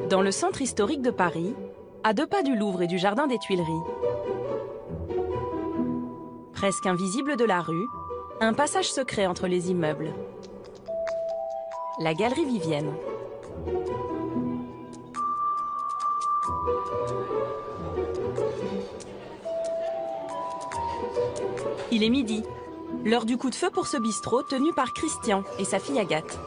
Dans le centre historique de Paris, à 2 pas du Louvre et du Jardin des Tuileries, presque invisible de la rue, un passage secret entre les immeubles. La Galerie Vivienne. Il est midi, l'heure du coup de feu pour ce bistrot tenu par Christian et sa fille Agathe.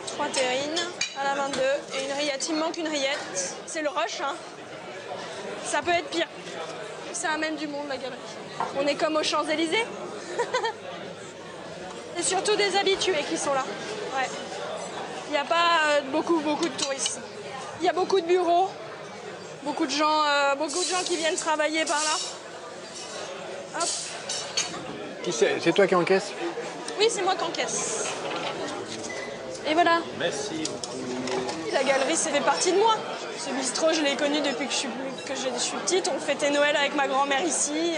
3 terrines à la 22 et une rillette. Il me manque une rillette. C'est le rush, hein. Ça peut être pire. Ça amène du monde, la galerie. On est comme aux Champs-Élysées. Et surtout des habitués qui sont là. Ouais. Il n'y a pas beaucoup de touristes. Il y a beaucoup de bureaux, beaucoup de gens qui viennent travailler par là. Hop. C'est toi qui encaisse? Oui, c'est moi qui encaisse. Et voilà. Merci beaucoup. La galerie, ça fait partie de moi. Ce bistrot, je l'ai connu depuis que je suis petite. On fêtait Noël avec ma grand-mère ici.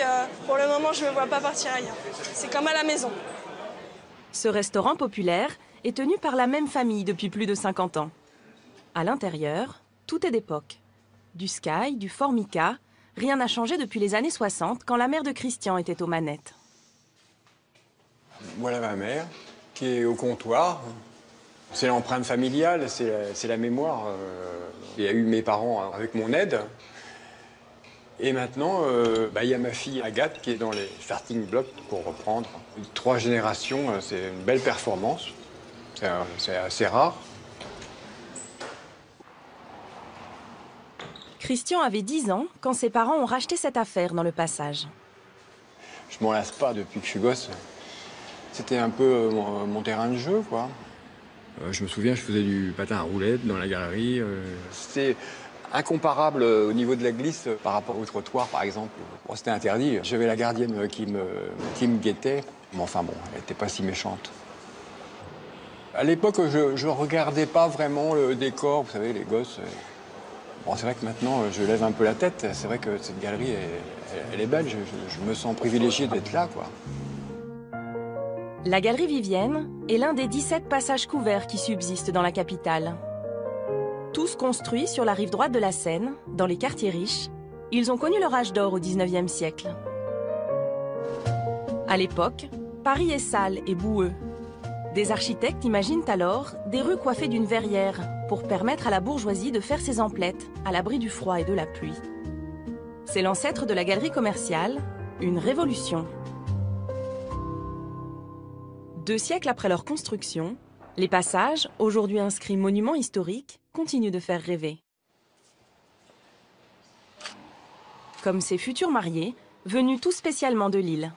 Pour le moment, je ne me vois pas partir ailleurs. C'est comme à la maison. Ce restaurant populaire est tenu par la même famille depuis plus de 50 ans. À l'intérieur, tout est d'époque. Du Sky, du Formica, rien n'a changé depuis les années 60, quand la mère de Christian était aux manettes. Voilà ma mère, qui est au comptoir. C'est l'empreinte familiale, c'est la mémoire. Il y a eu mes parents avec mon aide. Et maintenant, il y a ma fille Agathe qui est dans les starting blocks pour reprendre. 3 générations, c'est une belle performance. C'est assez rare. Christian avait 10 ans quand ses parents ont racheté cette affaire dans le passage. Je m'en lasse pas depuis que je suis gosse. C'était un peu mon terrain de jeu, quoi. Je me souviens, je faisais du patin à roulettes dans la galerie. C'était incomparable au niveau de la glisse par rapport au trottoir, par exemple. Bon, c'était interdit. J'avais la gardienne qui me guettait. Mais enfin bon, elle n'était pas si méchante. À l'époque, je regardais pas vraiment le décor. Vous savez, les gosses... Bon, c'est vrai que maintenant, je lève un peu la tête. C'est vrai que cette galerie, elle est belle. Je me sens privilégié d'être là, quoi. La Galerie Vivienne est l'un des 17 passages couverts qui subsistent dans la capitale. Tous construits sur la rive droite de la Seine, dans les quartiers riches, ils ont connu leur âge d'or au XIXe siècle. À l'époque, Paris est sale et boueux. Des architectes imaginent alors des rues coiffées d'une verrière pour permettre à la bourgeoisie de faire ses emplettes à l'abri du froid et de la pluie. C'est l'ancêtre de la galerie commerciale, une révolution. 2 siècles après leur construction, les passages, aujourd'hui inscrits monuments historiques, continuent de faire rêver. Comme ces futurs mariés, venus tout spécialement de Lille.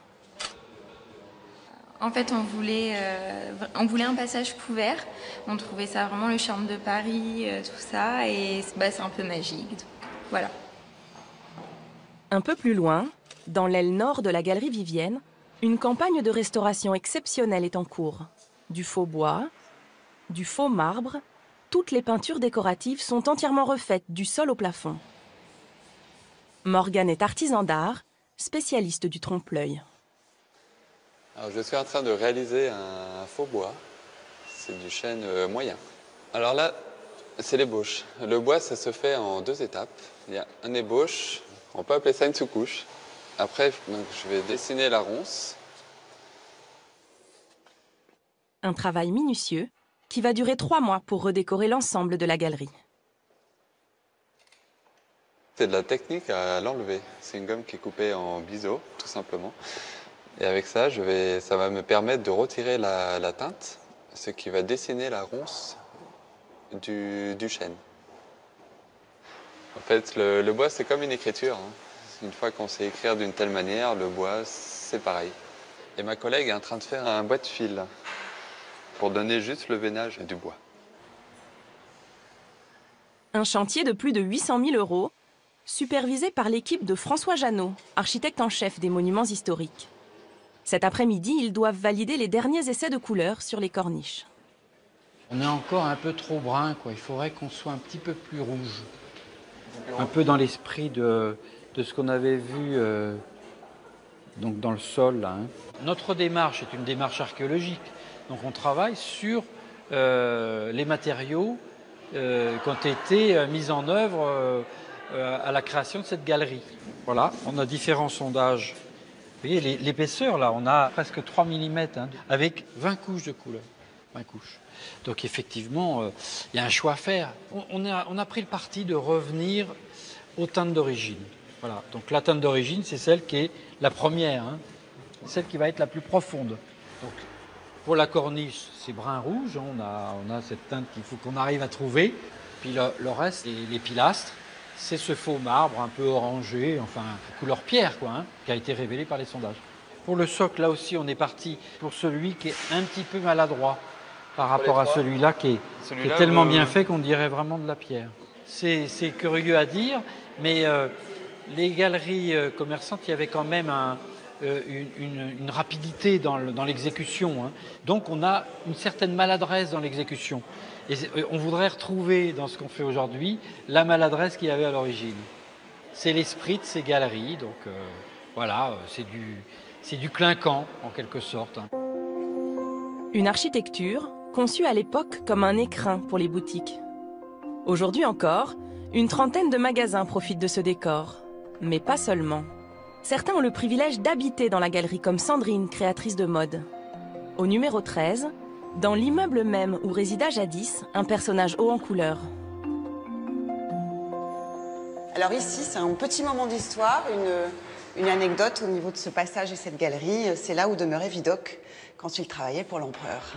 En fait, on voulait un passage couvert. On trouvait ça vraiment le charme de Paris, tout ça, et c'est un peu magique. Donc, voilà. Un peu plus loin, dans l'aile nord de la Galerie Vivienne, une campagne de restauration exceptionnelle est en cours. Du faux bois, du faux marbre, toutes les peintures décoratives sont entièrement refaites du sol au plafond. Morgane est artisan d'art, spécialiste du trompe-l'œil. Alors, je suis en train de réaliser un faux bois. C'est du chêne moyen. Alors là, c'est l'ébauche. Le bois, ça se fait en 2 étapes. Il y a un ébauche, on peut appeler ça une sous-couche. Après, donc, je vais dessiner la ronce. Un travail minutieux qui va durer 3 mois pour redécorer l'ensemble de la galerie. C'est de la technique à l'enlever. C'est une gomme qui est coupée en biseau, tout simplement. Et avec ça, ça va me permettre de retirer la teinte, ce qui va dessiner la ronce du chêne. En fait, le bois, c'est comme une écriture. Une fois qu'on sait écrire d'une telle manière, le bois, c'est pareil. Et ma collègue est en train de faire un bois de fil pour donner juste le veinage du bois. Un chantier de plus de 800 000 €, supervisé par l'équipe de François Jeannot, architecte en chef des monuments historiques. Cet après-midi, ils doivent valider les derniers essais de couleurs sur les corniches. On est encore un peu trop brun, quoi. Il faudrait qu'on soit un petit peu plus rouge. Un peu dans l'esprit de ce qu'on avait vu donc dans le sol, là, hein. Notre démarche est une démarche archéologique. Donc on travaille sur les matériaux qui ont été mis en œuvre à la création de cette galerie. Voilà, on a différents sondages. Vous voyez l'épaisseur là, on a presque 3 mm hein, avec 20 couches de couleur. 20 couches. Donc effectivement, il y a un choix à faire. On a pris le parti de revenir aux teintes d'origine. Voilà. Donc la teinte d'origine, c'est celle qui est la première, hein, celle qui va être la plus profonde. Donc, pour la corniche, c'est brun-rouge. On a cette teinte qu'il faut qu'on arrive à trouver. Puis le reste, les pilastres, c'est ce faux marbre un peu orangé, enfin couleur pierre, quoi, hein, qui a été révélé par les sondages. Pour le socle, là aussi, on est parti pour celui qui est un petit peu maladroit par rapport à celui-là qui est tellement bien fait qu'on dirait vraiment de la pierre. C'est curieux à dire, mais les galeries commerçantes, il y avait quand même une rapidité dans l'exécution. Hein. Donc on a une certaine maladresse dans l'exécution. Et on voudrait retrouver dans ce qu'on fait aujourd'hui la maladresse qu'il y avait à l'origine. C'est l'esprit de ces galeries, donc voilà, c'est du clinquant en quelque sorte. Hein. Une architecture conçue à l'époque comme un écrin pour les boutiques. Aujourd'hui encore, une trentaine de magasins profitent de ce décor. Mais pas seulement. Certains ont le privilège d'habiter dans la galerie comme Sandrine, créatrice de mode. Au numéro 13, dans l'immeuble même où résida jadis un personnage haut en couleur. Alors ici, c'est un petit moment d'histoire, une anecdote au niveau de ce passage et cette galerie. C'est là où demeurait Vidocq quand il travaillait pour l'empereur.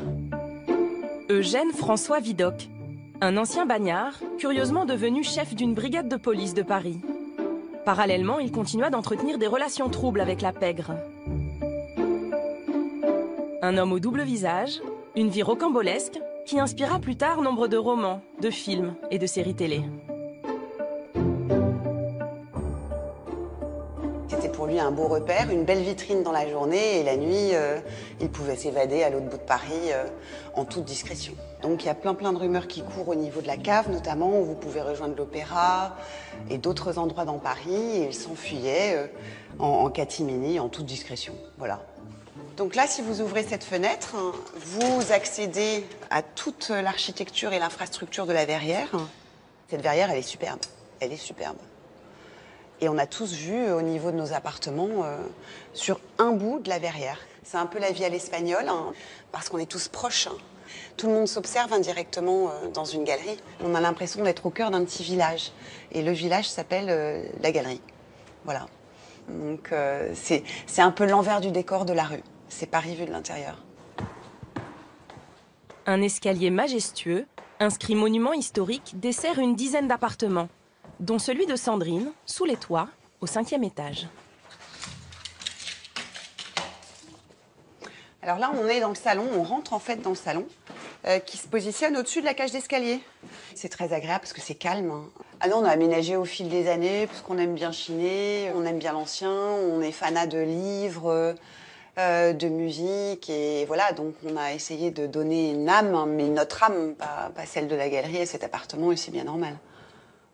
Eugène François Vidocq, un ancien bagnard, curieusement devenu chef d'une brigade de police de Paris. Parallèlement, il continua d'entretenir des relations troubles avec la pègre. Un homme au double visage, une vie rocambolesque, qui inspira plus tard nombre de romans, de films et de séries télé. C'était pour lui un beau repère, une belle vitrine dans la journée, et la nuit, il pouvait s'évader à l'autre bout de Paris en toute discrétion. Donc il y a plein de rumeurs qui courent au niveau de la cave, notamment, où vous pouvez rejoindre l'Opéra et d'autres endroits dans Paris, et il s'enfuyait en catimini, en toute discrétion. Voilà. Donc là, si vous ouvrez cette fenêtre, vous accédez à toute l'architecture et l'infrastructure de la verrière. Cette verrière, elle est superbe. Elle est superbe. Et on a tous vu au niveau de nos appartements sur un bout de la verrière. C'est un peu la vie à l'espagnol, hein, parce qu'on est tous proches. Hein. Tout le monde s'observe indirectement dans une galerie. On a l'impression d'être au cœur d'un petit village. Et le village s'appelle la galerie. Voilà. Donc c'est un peu l'envers du décor de la rue. C'est Paris vu de l'intérieur. Un escalier majestueux, inscrit monument historique, dessert une dizaine d'appartements, dont celui de Sandrine, sous les toits, au 5e étage. Alors là, on est dans le salon, on rentre en fait dans le salon, qui se positionne au-dessus de la cage d'escalier. C'est très agréable parce que c'est calme. Hein. Ah non, on a aménagé au fil des années, parce qu'on aime bien chiner, on aime bien l'ancien, on est fanat de livres, de musique, et voilà, donc on a essayé de donner une âme, hein, mais notre âme, pas celle de la galerie à cet appartement, et c'est bien normal.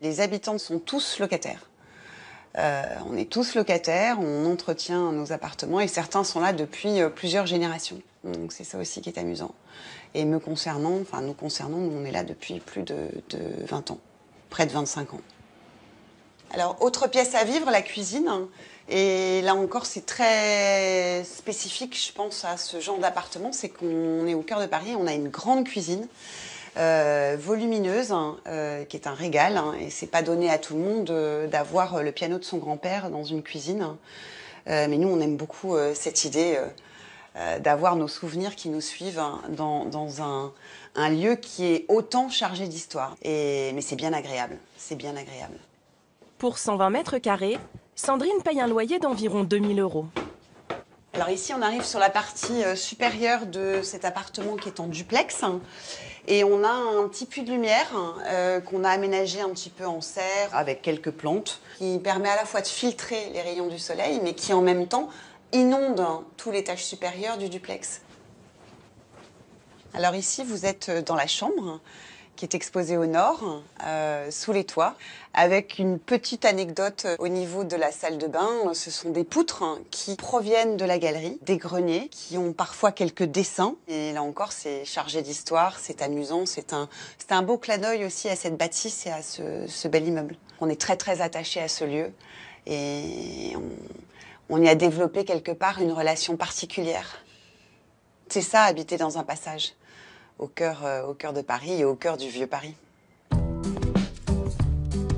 Les habitants sont tous locataires. On est tous locataires, on entretient nos appartements et certains sont là depuis plusieurs générations. Donc c'est ça aussi qui est amusant. Et me concernant, enfin nous concernant, nous on est là depuis plus de 20 ans, près de 25 ans. Alors autre pièce à vivre, la cuisine. Et là encore c'est très spécifique, je pense, à ce genre d'appartement, c'est qu'on est au cœur de Paris, on a une grande cuisine. Volumineuse, qui est un régal, hein, et c'est pas donné à tout le monde d'avoir le piano de son grand-père dans une cuisine. Mais nous, on aime beaucoup cette idée d'avoir nos souvenirs qui nous suivent hein, dans un lieu qui est autant chargé d'histoire. Mais c'est bien agréable, c'est bien agréable. Pour 120 mètres carrés, Sandrine paye un loyer d'environ 2 000 €. Alors ici, on arrive sur la partie supérieure de cet appartement qui est en duplex. Et on a un petit puits de lumière qu'on a aménagé un petit peu en serre avec quelques plantes qui permet à la fois de filtrer les rayons du soleil mais qui en même temps inonde tout l'étage supérieur du duplex. Alors ici, vous êtes dans la chambre qui est exposé au nord, sous les toits, avec une petite anecdote au niveau de la salle de bain. Ce sont des poutres qui proviennent de la galerie, des greniers, qui ont parfois quelques dessins. Et là encore, c'est chargé d'histoire, c'est amusant, c'est un beau clin d'œil aussi à cette bâtisse et à ce bel immeuble. On est très très attaché à ce lieu et on y a développé quelque part une relation particulière. C'est ça, habiter dans un passage, au cœur de Paris et au cœur du vieux Paris.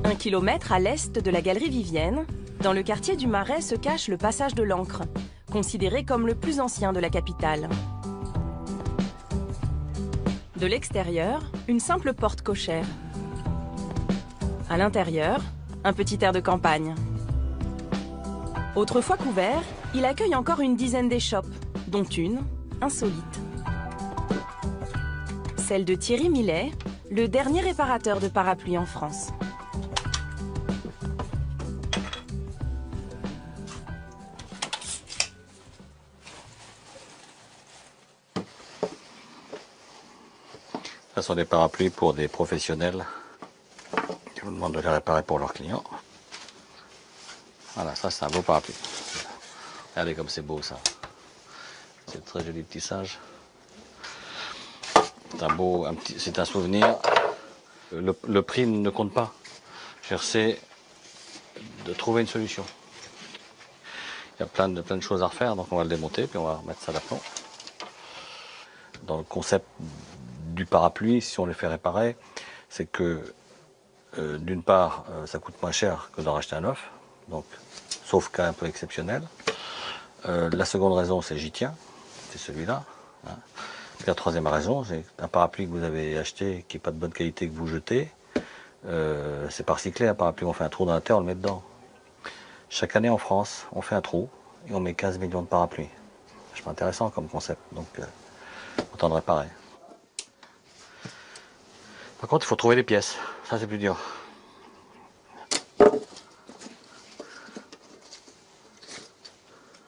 1 kilomètre à l'est de la galerie Vivienne, dans le quartier du Marais se cache le passage de l'Ancre, considéré comme le plus ancien de la capitale. De l'extérieur, une simple porte cochère. À l'intérieur, un petit air de campagne. Autrefois couvert, il accueille encore une dizaine d'échoppes, dont une insolite. Celle de Thierry Millet, le dernier réparateur de parapluies en France. Ce sont des parapluies pour des professionnels qui vous demandent de les réparer pour leurs clients. Voilà, ça c'est un beau parapluie. Regardez comme c'est beau ça. C'est très joli petit sage. C'est un souvenir. Le prix ne compte pas. J'essaie de trouver une solution. Il y a plein de choses à refaire, donc on va le démonter puis on va remettre ça à l'aplomb. Dans le concept du parapluie, si on les fait réparer, c'est que d'une part, ça coûte moins cher que d'en racheter un neuf, donc sauf cas un peu exceptionnel. La seconde raison, c'est j'y tiens, c'est celui-là. Hein. Puis la troisième raison, c'est un parapluie que vous avez acheté qui n'est pas de bonne qualité que vous jetez, c'est pas recyclé un parapluie, on fait un trou dans la terre, on le met dedans. Chaque année en France, on fait un trou et on met 15 millions de parapluies. C'est intéressant comme concept, donc autant de réparer. Par contre, il faut trouver les pièces, ça c'est plus dur.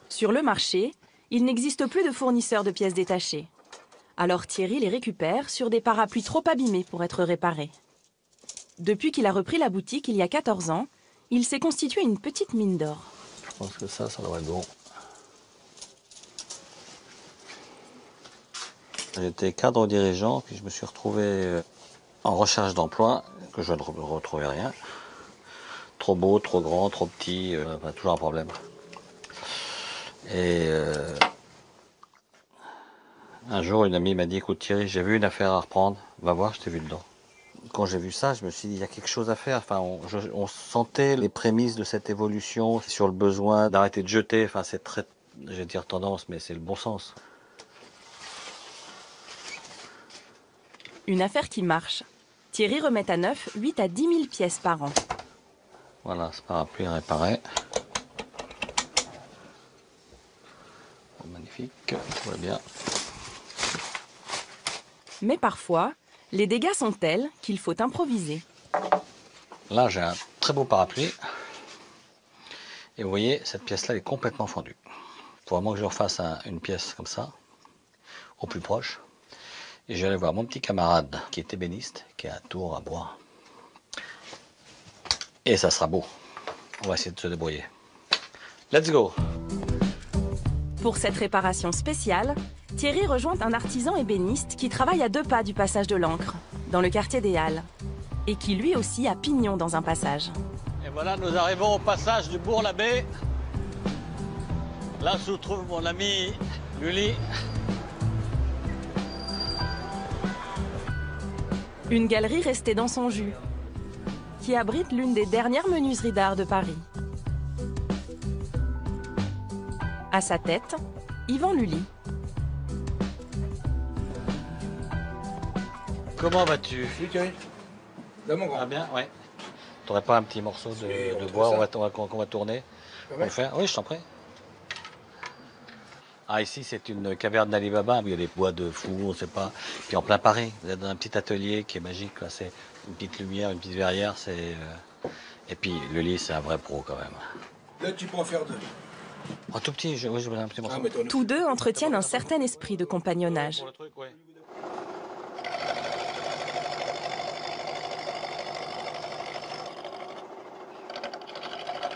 Sur le marché, il n'existe plus de fournisseurs de pièces détachées. Alors Thierry les récupère sur des parapluies trop abîmés pour être réparés. Depuis qu'il a repris la boutique il y a 14 ans, il s'est constitué une petite mine d'or. Je pense que ça devrait être bon. J'étais cadre dirigeant, puis je me suis retrouvé en recherche d'emploi, que je ne retrouvais rien. Trop beau, trop grand, trop petit, toujours un problème. Et un jour, une amie m'a dit, écoute Thierry, j'ai vu une affaire à reprendre, va voir, je t'ai vu dedans. Quand j'ai vu ça, je me suis dit, il y a quelque chose à faire. Enfin, on sentait les prémices de cette évolution sur le besoin d'arrêter de jeter. Enfin, c'est très, je vais dire tendance, mais c'est le bon sens. Une affaire qui marche. Thierry remet à neuf 8 à 10 000 pièces par an. Voilà, ce parapluie réparé. Magnifique, tout va bien. Mais parfois, les dégâts sont tels qu'il faut improviser. Là, j'ai un très beau parapluie. Et vous voyez, cette pièce-là est complètement fendue. Il faut vraiment que je refasse une pièce comme ça, au plus proche. Et je vais aller voir mon petit camarade qui est ébéniste, qui a un tour à bois. Et ça sera beau. On va essayer de se débrouiller. Let's go! Pour cette réparation spéciale, Thierry rejoint un artisan ébéniste qui travaille à 2 pas du passage de l'Ancre, dans le quartier des Halles, et qui lui aussi a pignon dans un passage. Et voilà, nous arrivons au passage du Bourg-l'Abbé. Là se trouve mon ami Lully. Une galerie restée dans son jus, qui abrite l'une des dernières menuiseries d'art de Paris. À sa tête, Yvan Lully. Comment vas-tu? Oui, Thierry. Là, mon grand. Ah bien, ouais. T'aurais pas un petit morceau de bois qu'on va tourner pour le faire? Oui, je t'en prie. Ah, ici, c'est une caverne d'Ali Baba, où il y a des bois de fou, on ne sait pas. Puis en plein Paris, vous êtes dans un petit atelier qui est magique. C'est une petite lumière, une petite verrière. Et puis, le lit, c'est un vrai pro quand même. Là, tu peux en faire 2. Un tout petit, oui, je voulais un petit morceau. Tous deux entretiennent un certain esprit de compagnonnage.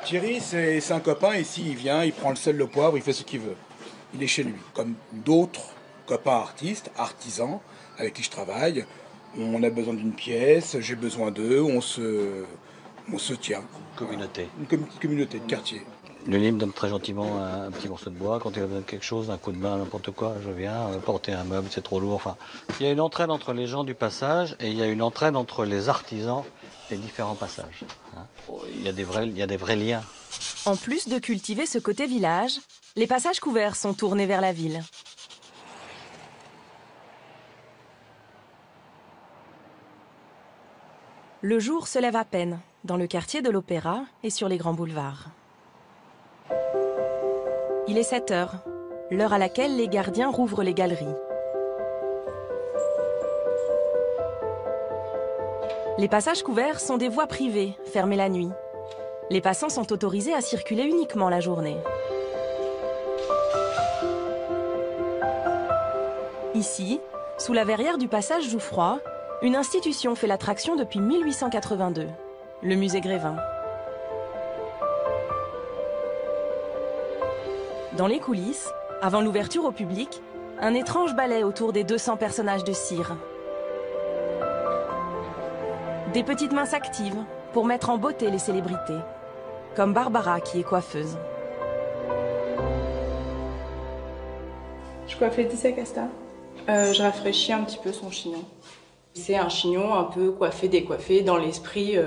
Thierry, c'est un copain, ici, il vient, il prend le sel, le poivre, il fait ce qu'il veut. Il est chez lui. Comme d'autres copains artistes, artisans, avec qui je travaille, on a besoin d'une pièce, j'ai besoin d'eux, on se tient. Communauté. Une petite communauté de quartier. L'UNI me donne très gentiment un petit morceau de bois. Quand il a besoin de quelque chose, un coup de main, n'importe quoi, je viens porter un meuble, c'est trop lourd. Enfin, il y a une entraide entre les gens du passage et il y a une entraide entre les artisans des différents passages. Hein. Il y a des vrais liens. En plus de cultiver ce côté village, les passages couverts sont tournés vers la ville. Le jour se lève à peine, dans le quartier de l'Opéra et sur les grands boulevards. Il est 7 heures, l'heure à laquelle les gardiens rouvrent les galeries. Les passages couverts sont des voies privées, fermées la nuit. Les passants sont autorisés à circuler uniquement la journée. Ici, sous la verrière du passage Jouffroy, une institution fait l'attraction depuis 1882, le musée Grévin. Dans les coulisses, avant l'ouverture au public, un étrange ballet autour des 200 personnages de cire. Des petites mains s'activent pour mettre en beauté les célébrités, comme Barbara qui est coiffeuse. Je coiffe Laetitia Casta. Je rafraîchis un petit peu son chignon. C'est un chignon un peu coiffé, décoiffé, dans l'esprit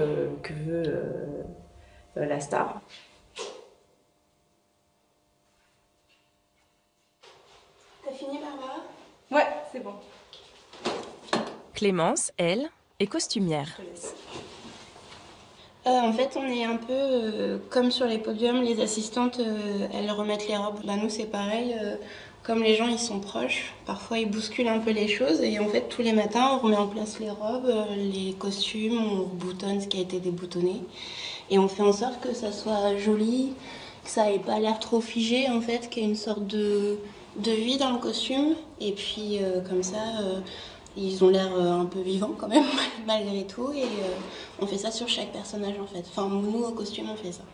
que veut la star. T'as fini, Barbara? Ouais, c'est bon. Clémence, elle, est costumière. En fait, on est un peu comme sur les podiums, les assistantes, elles remettent les robes. Bah, nous, c'est pareil. Comme les gens, ils sont proches, parfois ils bousculent un peu les choses. Et en fait, tous les matins, on remet en place les robes, les costumes, on boutonne ce qui a été déboutonné. Et on fait en sorte que ça soit joli, que ça n'ait pas l'air trop figé, en fait, qu'il y ait une sorte de vie dans le costume. Et puis, comme ça, ils ont l'air un peu vivants quand même, malgré tout. Et on fait ça sur chaque personnage, en fait. Enfin, nous, au costume, on fait ça.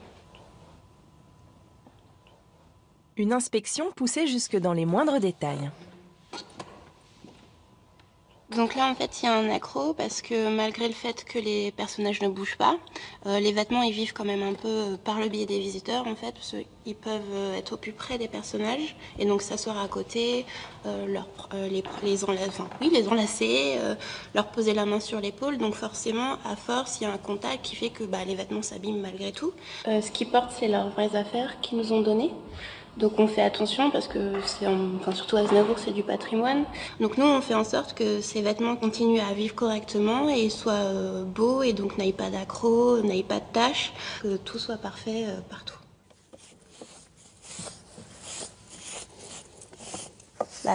Une inspection poussée jusque dans les moindres détails. Donc là, en fait, il y a un accro parce que malgré le fait que les personnages ne bougent pas, les vêtements, ils vivent quand même un peu par le biais des visiteurs, en fait, parce qu'ils peuvent être au plus près des personnages et donc s'asseoir à côté, les enlacer, leur poser la main sur l'épaule. Donc forcément, à force, il y a un contact qui fait que les vêtements s'abîment malgré tout. Ce qu'ils portent, c'est leurs vraies affaires qu'ils nous ont données. Donc on fait attention parce que surtout à Aznavour, c'est du patrimoine. Donc nous, on fait en sorte que ces vêtements continuent à vivre correctement et soient beaux et donc n'aillent pas d'accros, n'aillent pas de taches, que tout soit parfait partout.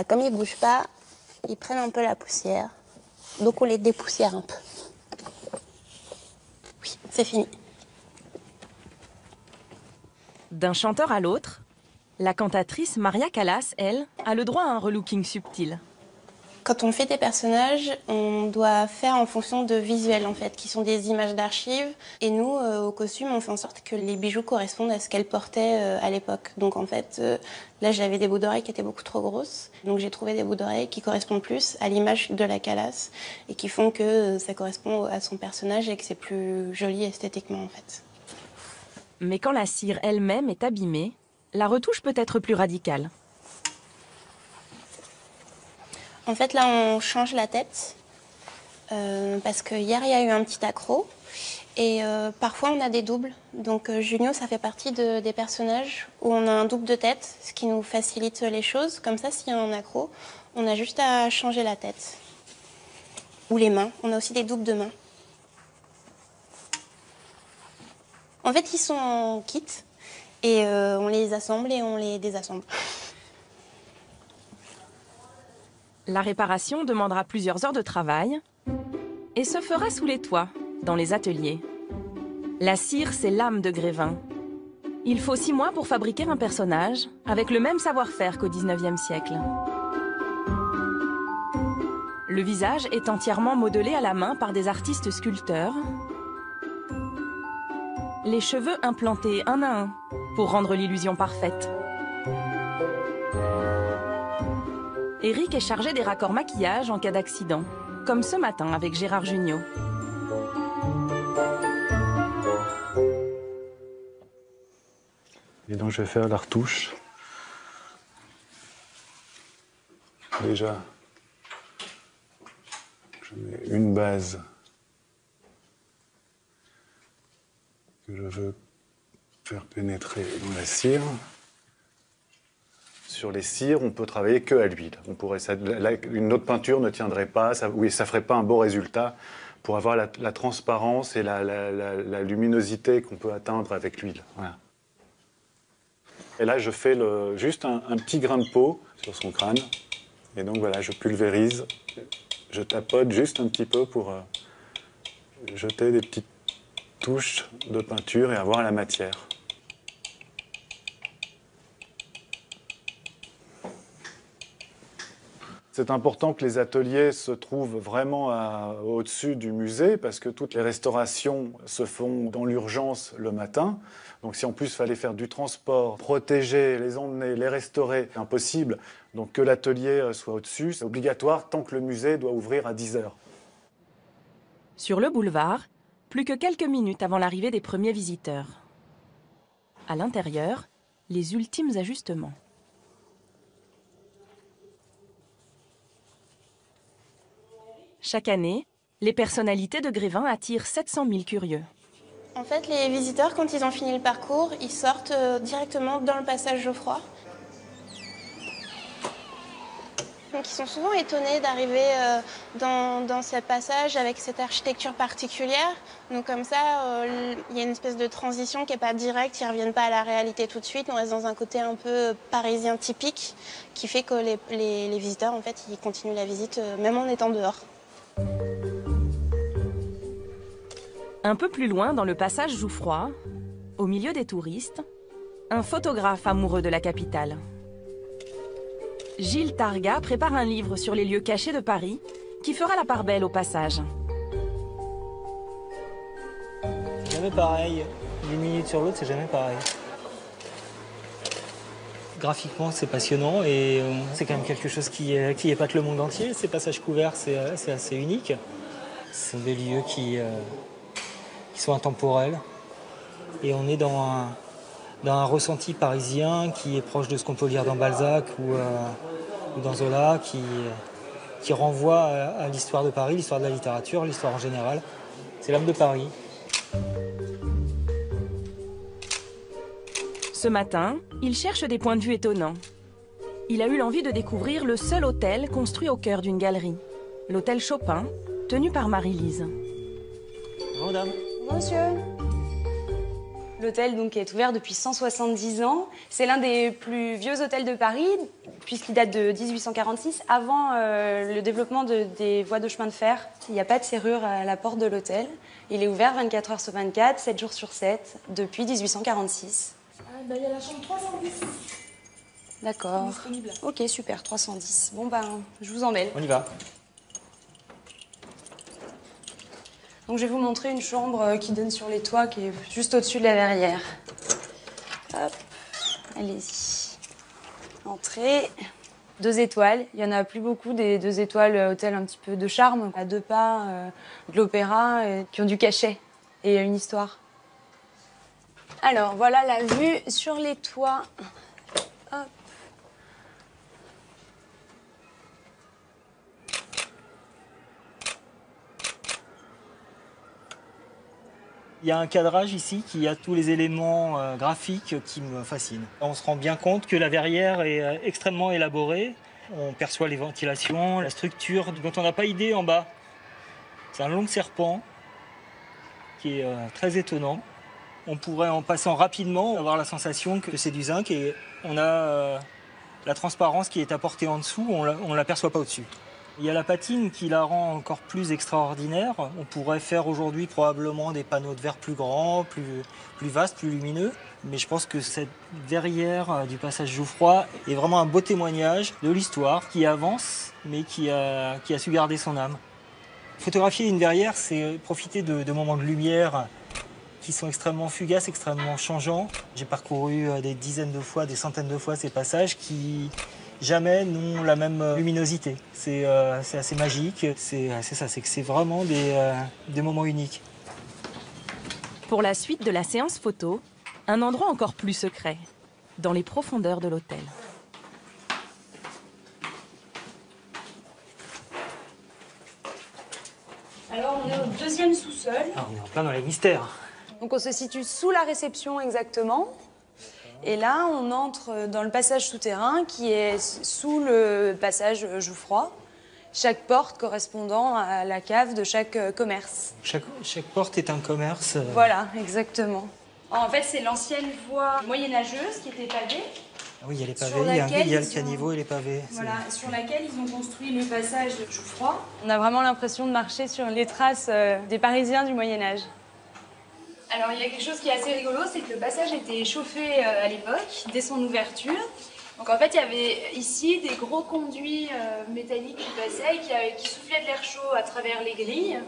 Comme ils ne bougent pas, ils prennent un peu la poussière. Donc on les dépoussière un peu. Oui, c'est fini. D'un chanteur à l'autre, la cantatrice Maria Callas, elle, a le droit à un relooking subtil. Quand on fait des personnages, on doit faire en fonction de visuels, en fait, qui sont des images d'archives. Et nous, au costume, on fait en sorte que les bijoux correspondent à ce qu'elle portait à l'époque. Donc en fait, là, j'avais des bouts d'oreilles qui étaient beaucoup trop grosses. Donc j'ai trouvé des bouts d'oreilles qui correspondent plus à l'image de la Callas et qui font que ça correspond à son personnage et que c'est plus joli esthétiquement, en fait. Mais quand la cire elle-même est abîmée, la retouche peut être plus radicale. En fait, là, on change la tête parce que hier, il y a eu un petit accro et parfois, on a des doubles. Donc, Junio, ça fait partie des personnages où on a un double de tête, ce qui nous facilite les choses. Comme ça, s'il y a un accro, on a juste à changer la tête. Ou les mains. On a aussi des doubles de mains. En fait, ils sont en kit. Et on les assemble et on les désassemble. La réparation demandera plusieurs heures de travail et se fera sous les toits, dans les ateliers. La cire, c'est l'âme de Grévin. Il faut 6 mois pour fabriquer un personnage avec le même savoir-faire qu'au XIXe siècle. Le visage est entièrement modelé à la main par des artistes sculpteurs. Les cheveux implantés un à un pour rendre l'illusion parfaite. Eric est chargé des raccords maquillage en cas d'accident, comme ce matin avec Gérard Jugnot. Et donc je vais faire la retouche. Déjà, je mets une base que je veux faire pénétrer dans la cire. Sur les cires, on peut travailler que à l'huile. Une autre peinture ne tiendrait pas, ça ferait pas un beau résultat pour avoir la transparence et la luminosité qu'on peut atteindre avec l'huile. Voilà. Et là, je fais juste un petit grain de peau sur son crâne. Et donc voilà, je pulvérise, je tapote juste un petit peu pour jeter des petites touches de peinture et avoir la matière. C'est important que les ateliers se trouvent vraiment au-dessus du musée parce que toutes les restaurations se font dans l'urgence le matin. Donc si en plus il fallait faire du transport, protéger, les emmener, les restaurer, c'est impossible. Donc que l'atelier soit au-dessus, c'est obligatoire tant que le musée doit ouvrir à 10 h. Sur le boulevard, plus que quelques minutes avant l'arrivée des premiers visiteurs. À l'intérieur, les ultimes ajustements. Chaque année, les personnalités de Grévin attirent 700 000 curieux. En fait, les visiteurs, quand ils ont fini le parcours, ils sortent directement dans le passage Geoffroy. Donc, ils sont souvent étonnés d'arriver dans ce passage avec cette architecture particulière. Donc comme ça, il y a une espèce de transition qui n'est pas directe, ils ne reviennent pas à la réalité tout de suite. On reste dans un côté un peu parisien typique qui fait que les visiteurs, en fait, ils continuent la visite même en étant dehors. Un peu plus loin, dans le passage Jouffroy, au milieu des touristes, un photographe amoureux de la capitale. Gilles Targa prépare un livre sur les lieux cachés de Paris qui fera la part belle au passage. C'est jamais pareil. D'une minute sur l'autre, c'est jamais pareil. Graphiquement, c'est passionnant et c'est quand même quelque chose qui épate le monde entier. Ces passages couverts, c'est assez unique. Ce sont des lieux qui sont intemporels. Et on est dans un ressenti parisien qui est proche de ce qu'on peut lire dans Balzac ou dans Zola, qui renvoie à l'histoire de Paris, l'histoire de la littérature, l'histoire en général. C'est l'âme de Paris. Ce matin, il cherche des points de vue étonnants. Il a eu l'envie de découvrir le seul hôtel construit au cœur d'une galerie. L'hôtel Chopin, tenu par Marie-Lise. Bonjour, madame. Monsieur. L'hôtel donc est ouvert depuis 170 ans. C'est l'un des plus vieux hôtels de Paris, puisqu'il date de 1846, avant le développement des voies de chemin de fer. Il n'y a pas de serrure à la porte de l'hôtel. Il est ouvert 24 heures sur 24, 7 jours sur 7, depuis 1846. Il y a la chambre 310. D'accord. Ok, super, 310. Bon, je vous emmène. On y va. Donc, je vais vous montrer une chambre qui donne sur les toits, qui est juste au-dessus de la verrière. Hop, allez-y. Entrée. 2 étoiles. Il n'y en a plus beaucoup des 2 étoiles hôtel un petit peu de charme, à 2 pas de l'opéra, qui ont du cachet et une histoire. Alors, voilà la vue sur les toits. Hop. Il y a un cadrage ici qui a tous les éléments graphiques qui me fascinent. On se rend bien compte que la verrière est extrêmement élaborée. On perçoit les ventilations, la structure dont on n'a pas idée en bas. C'est un long serpent qui est très étonnant. On pourrait, en passant rapidement, avoir la sensation que c'est du zinc et on a la transparence qui est apportée en dessous, on ne l'aperçoit pas au-dessus. Il y a la patine qui la rend encore plus extraordinaire. On pourrait faire aujourd'hui probablement des panneaux de verre plus grands, plus vastes, plus lumineux. Mais je pense que cette verrière du passage Jouffroy est vraiment un beau témoignage de l'histoire qui avance, mais qui a su garder son âme. Photographier une verrière, c'est profiter de moments de lumière qui sont extrêmement fugaces, extrêmement changeants. J'ai parcouru des dizaines de fois, des centaines de fois ces passages qui jamais n'ont la même luminosité. C'est assez magique, c'est ça, c'est que c'est vraiment des moments uniques. Pour la suite de la séance photo, un endroit encore plus secret, dans les profondeurs de l'hôtel. Alors, on est au deuxième sous-sol. Ah, on est en plein dans les mystères. Donc, on se situe sous la réception exactement. Et là, on entre dans le passage souterrain qui est sous le passage Jouffroy. Chaque porte correspondant à la cave de chaque commerce. Chaque porte est un commerce. Voilà, exactement. En fait, c'est l'ancienne voie moyenâgeuse qui était pavée. Ah oui, il y a les pavés, il y a le caniveau et les pavés. Voilà, sur laquelle ils ont construit le passage de Jouffroy. On a vraiment l'impression de marcher sur les traces des Parisiens du Moyen-Âge. Alors, il y a quelque chose qui est assez rigolo, c'est que le passage était chauffé à l'époque, dès son ouverture. Donc en fait, il y avait ici des gros conduits métalliques qui passaient et qui soufflaient de l'air chaud à travers les grilles.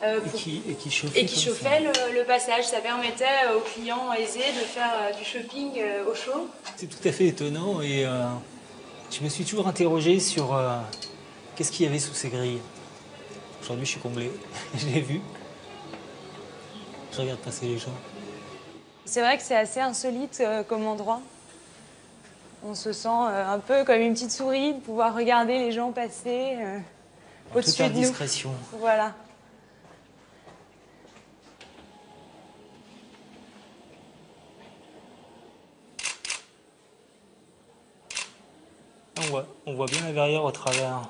Et qui chauffaient le passage. Ça permettait aux clients aisés de faire du shopping au chaud. C'est tout à fait étonnant et je me suis toujours interrogé sur qu'est-ce qu'il y avait sous ces grilles. Aujourd'hui, je suis comblé. Je l'ai vu. Je regarde passer les gens. C'est vrai que c'est assez insolite comme endroit. On se sent un peu comme une petite souris de pouvoir regarder les gens passer au-dessus de nous. Toute indiscrétion. Voilà. On voit bien la verrière au travers.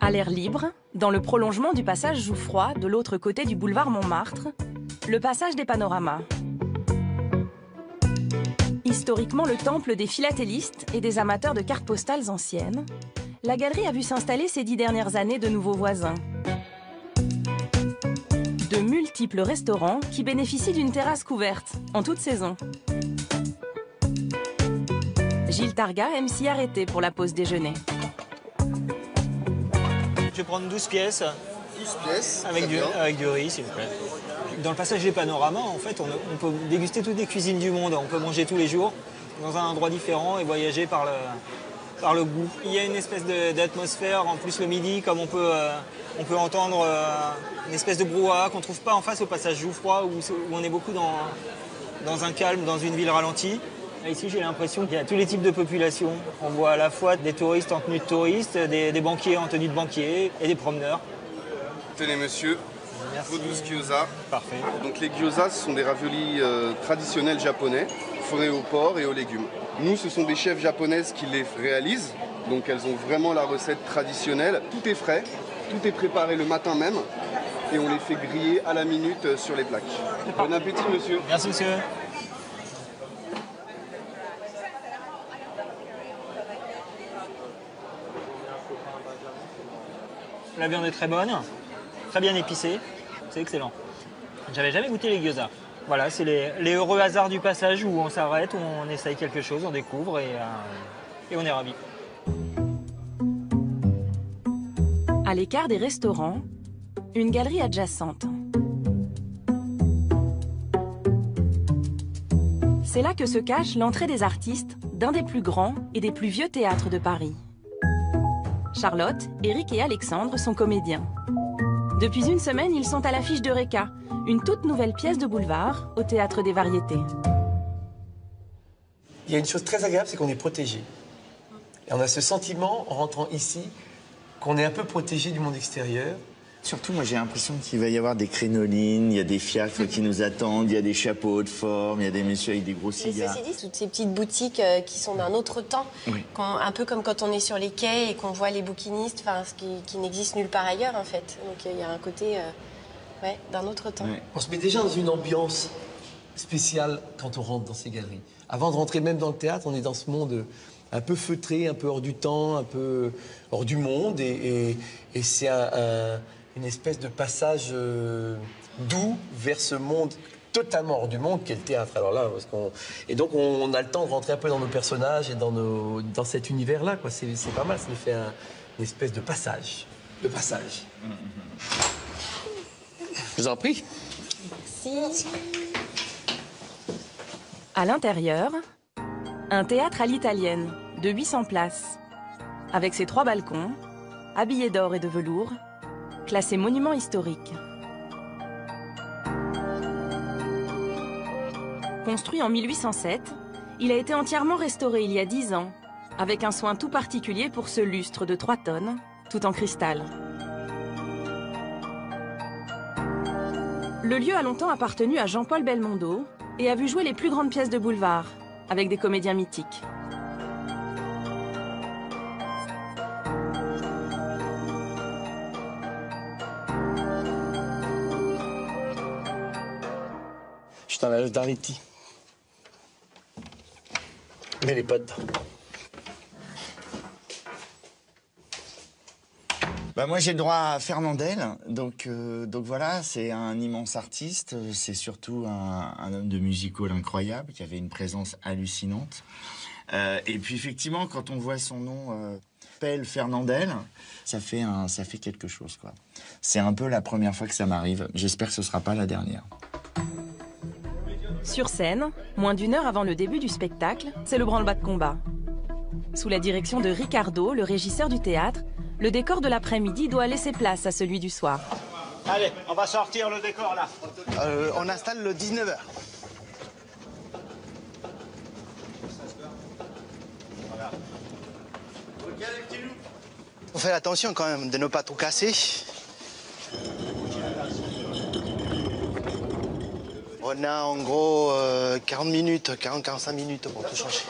À l'air libre, dans le prolongement du passage Jouffroy, de l'autre côté du boulevard Montmartre, le passage des Panoramas. Historiquement le temple des philatélistes et des amateurs de cartes postales anciennes, la galerie a vu s'installer ces 10 dernières années de nouveaux voisins. De multiples restaurants qui bénéficient d'une terrasse couverte, en toute saison. Gilles Targa aime s'y arrêter pour la pause déjeuner. Je vais prendre 12 pièces. 12 pièces avec du riz, s'il vous plaît. Dans le passage des Panoramas, en fait, on peut déguster toutes les cuisines du monde. On peut manger tous les jours dans un endroit différent et voyager par le goût. Il y a une espèce d'atmosphère, en plus le midi, comme on peut entendre une espèce de brouhaha qu'on ne trouve pas en face au passage Jouffroy, où on est beaucoup dans un calme, dans une ville ralentie. Ici, j'ai l'impression qu'il y a tous les types de populations. On voit à la fois des touristes en tenue de touristes, des banquiers en tenue de banquiers et des promeneurs. Tenez, monsieur, vos 12 gyoza. Parfait. Donc les gyoza, ce sont des raviolis traditionnels japonais, fourrés au porc et aux légumes. Nous, ce sont des chefs japonaises qui les réalisent. Donc elles ont vraiment la recette traditionnelle. Tout est frais, tout est préparé le matin même. Et on les fait griller à la minute sur les plaques. Bon appétit, monsieur. Merci, monsieur. La viande est très bonne, très bien épicée, c'est excellent. J'avais jamais goûté les gyoza. Voilà, c'est les heureux hasards du passage où on s'arrête, où on essaye quelque chose, on découvre et on est ravis. À l'écart des restaurants, une galerie adjacente. C'est là que se cache l'entrée des artistes d'un des plus grands et des plus vieux théâtres de Paris. Charlotte, Éric et Alexandre sont comédiens. Depuis une semaine, ils sont à l'affiche d'Eureka, une toute nouvelle pièce de boulevard au Théâtre des Variétés. Il y a une chose très agréable, c'est qu'on est protégé. Et on a ce sentiment, en rentrant ici, qu'on est un peu protégé du monde extérieur. Surtout, moi, j'ai l'impression qu'il va y avoir des crénolines, il y a des fiacres qui nous attendent, il y a des chapeaux de forme, il y a des messieurs avec des gros cigares. Mais ceci dit, toutes ces petites boutiques qui sont d'un autre temps, oui. Un peu comme quand on est sur les quais et qu'on voit les bouquinistes, ce qui n'existe nulle part ailleurs, en fait. Donc, il y a un côté d'un autre temps. Oui. On se met déjà dans une ambiance spéciale quand on rentre dans ces galeries. Avant de rentrer même dans le théâtre, on est dans ce monde un peu feutré, un peu hors du temps, un peu hors du monde. Et c'est une espèce de passage doux vers ce monde totalement hors du monde qu'est le théâtre. Alors là, et donc on a le temps de rentrer un peu dans nos personnages et dans cet univers-là. C'est pas mal, ça nous fait une espèce de passage. De passage. Je vous en prie. Merci. À l'intérieur, un théâtre à l'italienne de 800 places, avec ses 3 balcons, habillés d'or et de velours, classé monument historique. Construit en 1807, il a été entièrement restauré il y a 10 ans, avec un soin tout particulier pour ce lustre de 3 tonnes, tout en cristal. Le lieu a longtemps appartenu à Jean-Paul Belmondo et a vu jouer les plus grandes pièces de boulevard, avec des comédiens mythiques. Je suis dans la loge d'Arletty. Mais elle n'est pas dedans. Bah moi j'ai le droit à Fernandel, donc voilà, c'est un immense artiste, c'est surtout un homme de music hall incroyable, qui avait une présence hallucinante. Et puis effectivement, quand on voit son nom, Pell Fernandel, ça fait quelque chose, quoi. C'est un peu la première fois que ça m'arrive, j'espère que ce sera pas la dernière. Sur scène, moins d'1 heure avant le début du spectacle, c'est le branle-bas de combat. Sous la direction de Ricardo, le régisseur du théâtre, le décor de l'après-midi doit laisser place à celui du soir. Allez, on va sortir le décor là. On installe le 19h. Voilà. On fait attention quand même de ne pas tout casser. On a en gros 40 minutes, 40-45 minutes pour tout changer.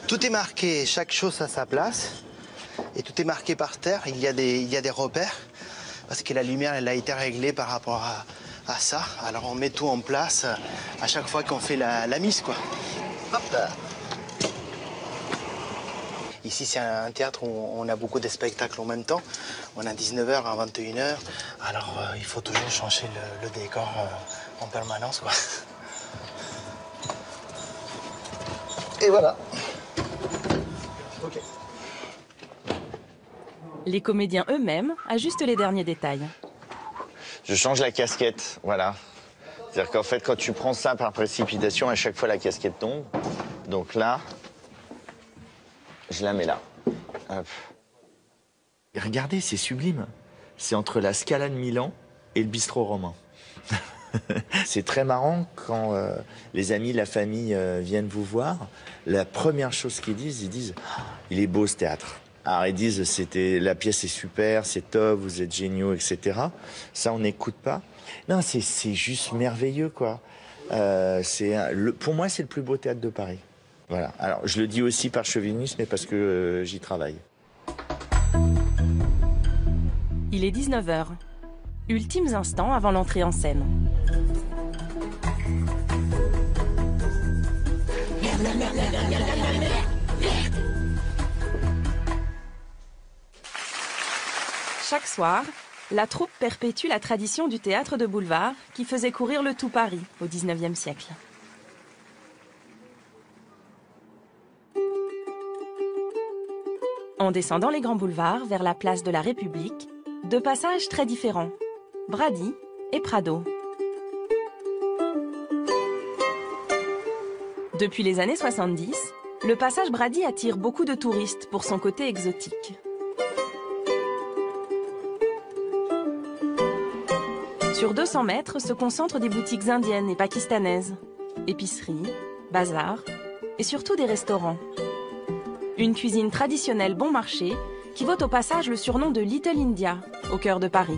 Tout est marqué, chaque chose à sa place. Et tout est marqué par terre, il y a des repères. Parce que la lumière, elle a été réglée par rapport à ça. Alors on met tout en place à chaque fois qu'on fait la mise, quoi. Hop là. Ici, c'est un théâtre où on a beaucoup de spectacles en même temps. On a 19h à 21h. Alors il faut toujours changer le décor en permanence, quoi. Et voilà. Ok. Les comédiens eux-mêmes ajustent les derniers détails. Je change la casquette, voilà. C'est-à-dire qu'en fait, quand tu prends ça par précipitation, à chaque fois la casquette tombe. Donc là, je la mets là. Hop. Et regardez, c'est sublime. C'est entre la Scala de Milan et le bistrot romain. C'est très marrant quand les amis, la famille viennent vous voir. La première chose qu'ils disent, ils disent « Il est beau ce théâtre ». Alors ils disent la pièce est super, c'est top, vous êtes géniaux, etc. Ça on n'écoute pas. Non, c'est juste merveilleux, quoi. Pour moi c'est le plus beau théâtre de Paris. Voilà. Alors je le dis aussi par chauvinisme, mais parce que j'y travaille. Il est 19h. Ultimes instants avant l'entrée en scène. Chaque soir, la troupe perpétue la tradition du théâtre de boulevard qui faisait courir le tout Paris au XIXe siècle. En descendant les grands boulevards vers la place de la République, 2 passages très différents, Brady et Prado. Depuis les années 70, le passage Brady attire beaucoup de touristes pour son côté exotique. Sur 200 mètres se concentrent des boutiques indiennes et pakistanaises, épiceries, bazars et surtout des restaurants. Une cuisine traditionnelle bon marché qui vaut au passage le surnom de Little India, au cœur de Paris.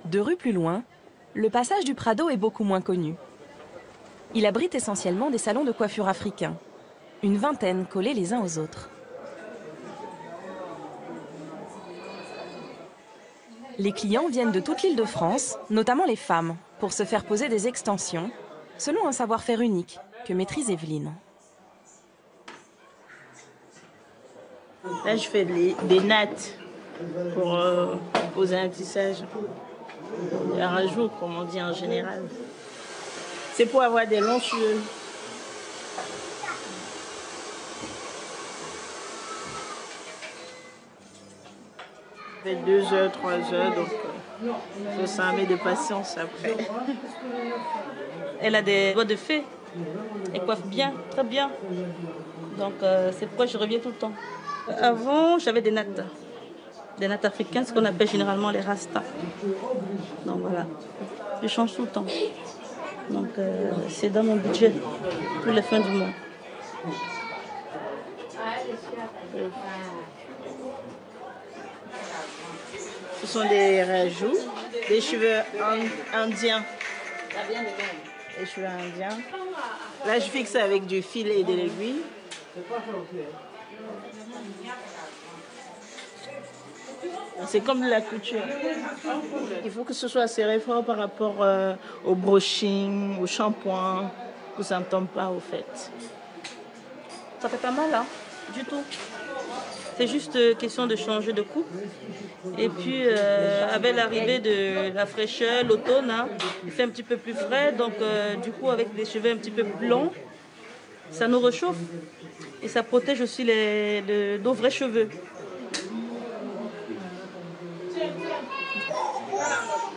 Deux rues plus loin, le passage du Prado est beaucoup moins connu. Il abrite essentiellement des salons de coiffure africains, une vingtaine collés les uns aux autres. Les clients viennent de toute l'Île-de-France, notamment les femmes, pour se faire poser des extensions, selon un savoir-faire unique que maîtrise Evelyne. Là, je fais des nattes pour poser un tissage. Un rajout, comme on dit en général. C'est pour avoir des longs cheveux. Ça fait 2 heures, 3 heures, donc il faut s'armer de patience après. Elle a des doigts de fée. Elle coiffe bien, très bien. Donc c'est pourquoi je reviens tout le temps. Avant, j'avais des nattes. Des nattes africaines, ce qu'on appelle généralement les rastas. Donc voilà, je change tout le temps. Donc c'est dans mon budget pour les fins du mois. Ce sont des rajouts, des cheveux indiens. Les cheveux indiens. Là, je fixe avec du fil et de l'aiguille. C'est comme de la couture. Il faut que ce soit assez fort par rapport au brushing, au shampoing, que ça ne tombe pas au fait. Ça fait pas mal, hein, du tout. C'est juste question de changer de coupe. Et puis, avec l'arrivée de la fraîcheur, l'automne, hein, il fait un petit peu plus frais. Donc, du coup, avec des cheveux un petit peu plus longs, ça nous réchauffe. Et ça protège aussi nos vrais cheveux.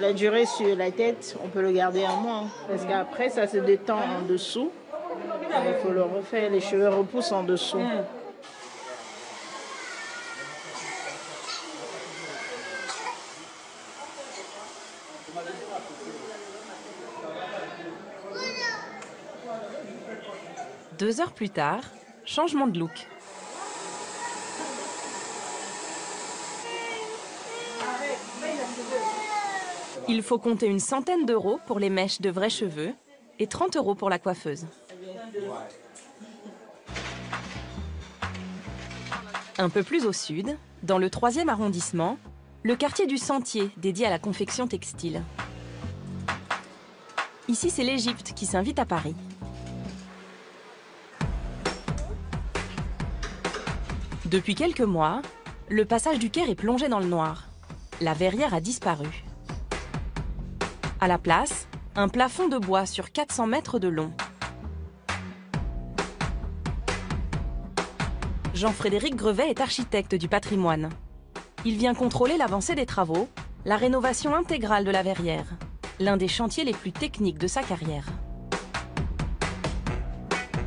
La durée sur la tête, on peut le garder un mois. Parce qu'après, ça se détend en dessous. Il faut le refaire, les cheveux repoussent en dessous. Deux heures plus tard, changement de look. Il faut compter une centaine d'euros pour les mèches de vrais cheveux et 30 euros pour la coiffeuse. Un peu plus au sud, dans le 3e arrondissement, le quartier du Sentier dédié à la confection textile. Ici, c'est l'Égypte qui s'invite à Paris. Depuis quelques mois, le passage du Caire est plongé dans le noir. La verrière a disparu. À la place, un plafond de bois sur 400 mètres de long. Jean-Frédéric Grevet est architecte du patrimoine. Il vient contrôler l'avancée des travaux, la rénovation intégrale de la verrière, l'un des chantiers les plus techniques de sa carrière.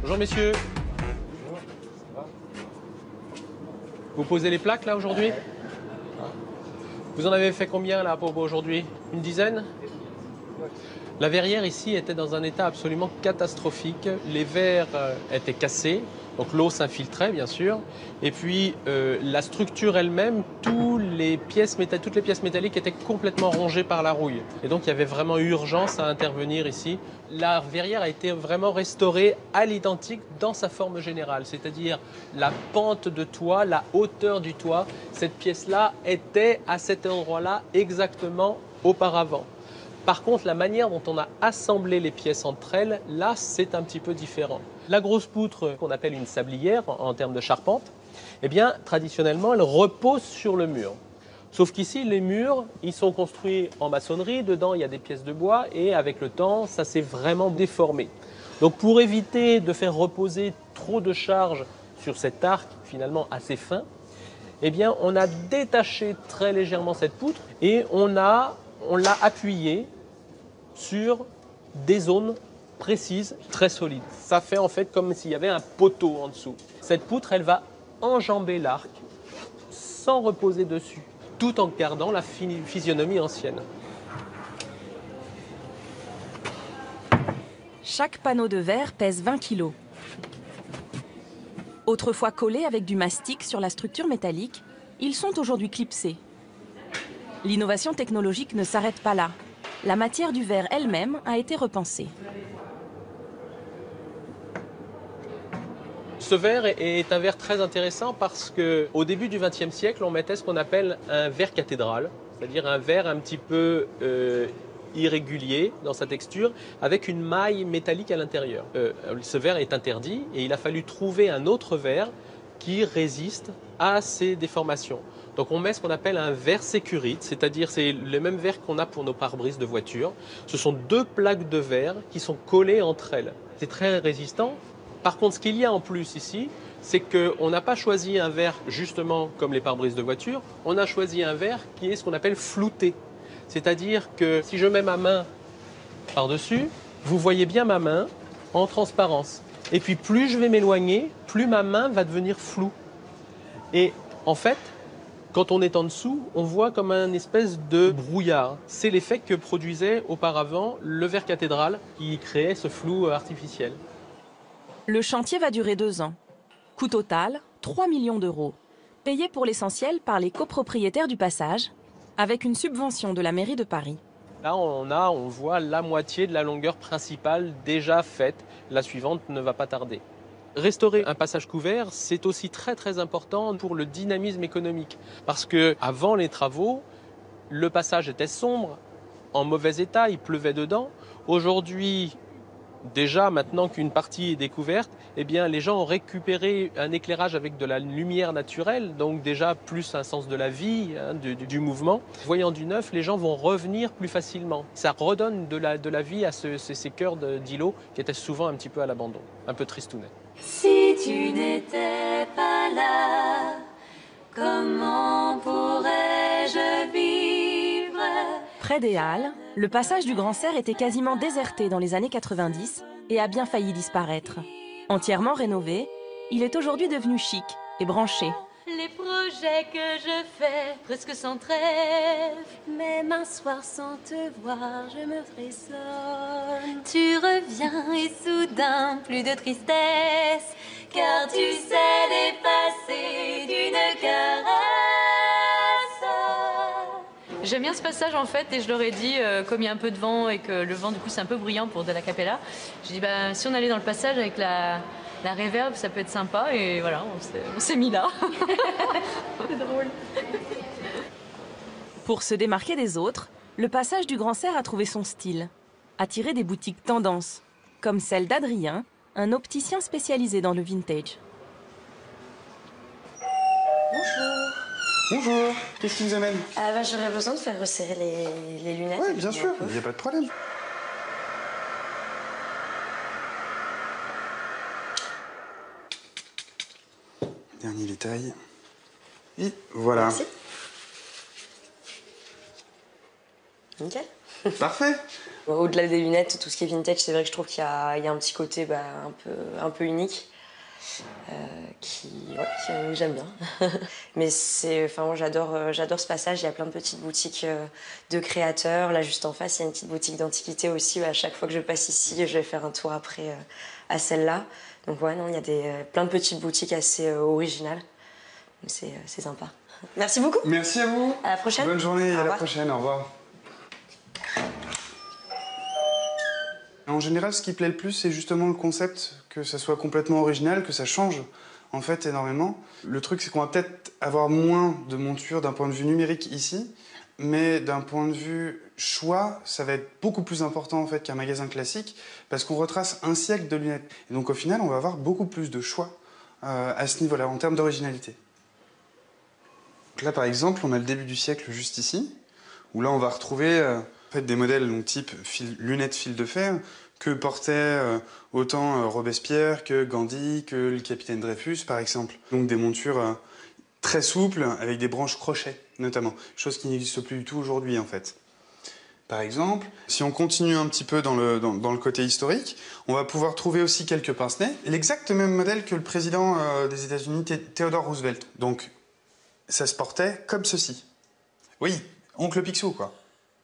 Bonjour messieurs. Vous posez les plaques là aujourd'hui? Vous en avez fait combien là pour aujourd'hui? Une dizaine? La verrière ici était dans un état absolument catastrophique. Les verres étaient cassés, donc l'eau s'infiltrait bien sûr. Et puis la structure elle-même, toutes les pièces métalliques étaient complètement rongées par la rouille. Et donc il y avait vraiment urgence à intervenir ici. La verrière a été vraiment restaurée à l'identique dans sa forme générale, c'est-à-dire la pente de toit, la hauteur du toit. Cette pièce-là était à cet endroit-là exactement auparavant. Par contre, la manière dont on a assemblé les pièces entre elles, là, c'est un petit peu différent. La grosse poutre qu'on appelle une sablière en termes de charpente, eh bien, traditionnellement, elle repose sur le mur. Sauf qu'ici, les murs, ils sont construits en maçonnerie. Dedans, il y a des pièces de bois et avec le temps, ça s'est vraiment déformé. Donc, pour éviter de faire reposer trop de charge sur cet arc, finalement assez fin, eh bien, on a détaché très légèrement cette poutre et on l'a appuyé sur des zones précises, très solides. Ça fait en fait comme s'il y avait un poteau en dessous. Cette poutre, elle va enjamber l'arc sans reposer dessus, tout en gardant la physionomie ancienne. Chaque panneau de verre pèse 20 kg. Autrefois collés avec du mastic sur la structure métallique, ils sont aujourd'hui clipsés. L'innovation technologique ne s'arrête pas là. La matière du verre elle-même a été repensée. Ce verre est un verre très intéressant parce qu'au début du XXe siècle, on mettait ce qu'on appelle un verre cathédrale, c'est-à-dire un verre un petit peu irrégulier dans sa texture, avec une maille métallique à l'intérieur. Ce verre est interdit et il a fallu trouver un autre verre qui résiste à ces déformations. Donc on met ce qu'on appelle un verre sécurite, c'est-à-dire c'est le même verre qu'on a pour nos pare-brises de voiture. Ce sont 2 plaques de verre qui sont collées entre elles. C'est très résistant. Par contre, ce qu'il y a en plus ici, c'est qu'on n'a pas choisi un verre justement comme les pare-brises de voiture, on a choisi un verre qui est ce qu'on appelle flouté. C'est-à-dire que si je mets ma main par-dessus, vous voyez bien ma main en transparence. Et puis plus je vais m'éloigner, plus ma main va devenir floue. Et en fait, quand on est en dessous, on voit comme un espèce de brouillard. C'est l'effet que produisait auparavant le verre cathédrale qui créait ce flou artificiel. Le chantier va durer 2 ans. Coût total, 3 millions d'euros. Payé pour l'essentiel par les copropriétaires du passage, avec une subvention de la mairie de Paris. Là, on voit la moitié de la longueur principale déjà faite. La suivante ne va pas tarder. Restaurer un passage couvert, c'est aussi très très important pour le dynamisme économique. Parce que avant les travaux, le passage était sombre, en mauvais état, il pleuvait dedans. Aujourd'hui, déjà maintenant qu'une partie est découverte, eh bien, les gens ont récupéré un éclairage avec de la lumière naturelle, donc déjà plus un sens de la vie, hein, du mouvement. Voyant du neuf, les gens vont revenir plus facilement. Ça redonne de la vie à ces cœurs d'îlots qui étaient souvent un petit peu à l'abandon, un peu tristounets. Si tu n'étais pas là, comment pourrais-je vivre? Près des Halles, le passage du Grand Cerf était quasiment déserté dans les années 90 et a bien failli disparaître. Entièrement rénové, il est aujourd'hui devenu chic et branché. Les projets que je fais, presque sans trêve. Même un soir sans te voir, je me frissonne. Tu reviens et soudain, plus de tristesse, car tu sais les passer d'une caresse. J'aime bien ce passage en fait et je leur ai dit, comme il y a un peu de vent et que le vent du coup c'est un peu bruyant pour de la cappella, j'ai dit bah, si on allait dans le passage avec la reverb ça peut être sympa et voilà, on s'est mis là. C'est drôle. Pour se démarquer des autres, le passage du Grand Cerf a trouvé son style, attiré des boutiques tendance, comme celle d'Adrien, un opticien spécialisé dans le vintage. Bonjour. Bonjour, qu'est-ce qui vous amène? J'aurais besoin de faire resserrer les lunettes. Oui, bien sûr, il n'y a pas de problème. Dernier détail. Et voilà. Merci. Nickel. Parfait. Au-delà des lunettes, tout ce qui est vintage, c'est vrai que je trouve qu'il y a un petit côté un peu unique. Que j'aime bien. Mais moi j'adore ce passage, il y a plein de petites boutiques de créateurs. Là juste en face, il y a une petite boutique d'antiquité aussi. À chaque fois que je passe ici, je vais faire un tour après à celle-là. Donc ouais, non, il y a plein de petites boutiques assez originales. C'est sympa. Merci beaucoup. Merci à vous. À la prochaine. Bonne journée et à la prochaine, au revoir. En général, ce qui plaît le plus, c'est justement le concept, que ça soit complètement original, que ça change en fait énormément. Le truc, c'est qu'on va peut-être avoir moins de montures d'un point de vue numérique ici, mais d'un point de vue choix, ça va être beaucoup plus important en fait qu'un magasin classique, parce qu'on retrace un siècle de lunettes. Et donc au final, on va avoir beaucoup plus de choix à ce niveau-là, en termes d'originalité. Donc là, par exemple, on a le début du siècle juste ici, où là, on va retrouver en fait, des modèles donc, type lunettes fil de fer, que portaient autant Robespierre que Gandhi, que le capitaine Dreyfus, par exemple. Donc des montures très souples, avec des branches crochets, notamment. Chose qui n'existe plus du tout aujourd'hui, en fait. Par exemple, si on continue un petit peu dans le côté historique, on va pouvoir trouver aussi quelques pince-nez. L'exact même modèle que le président des États-Unis, Theodore Roosevelt. Donc, ça se portait comme ceci. Oui, oncle Picsou, quoi.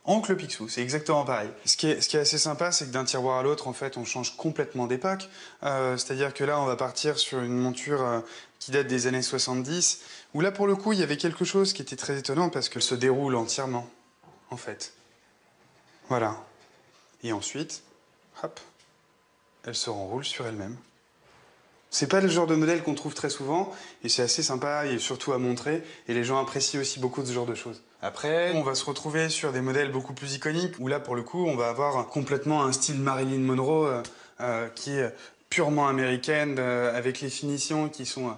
Oncle Picsou, c'est exactement pareil. Ce qui est assez sympa, c'est que d'un tiroir à l'autre, en fait, on change complètement d'époque. C'est-à-dire que là, on va partir sur une monture qui date des années 70, où là, pour le coup, il y avait quelque chose qui était très étonnant parce qu'elle se déroule entièrement, en fait. Voilà. Et ensuite, hop, elle se renroule sur elle-même. C'est pas le genre de modèle qu'on trouve très souvent, et c'est assez sympa, et surtout à montrer, et les gens apprécient aussi beaucoup ce genre de choses. Après, on va se retrouver sur des modèles beaucoup plus iconiques, où là, pour le coup, on va avoir complètement un style Marilyn Monroe, qui est purement américaine, avec les finitions qui sont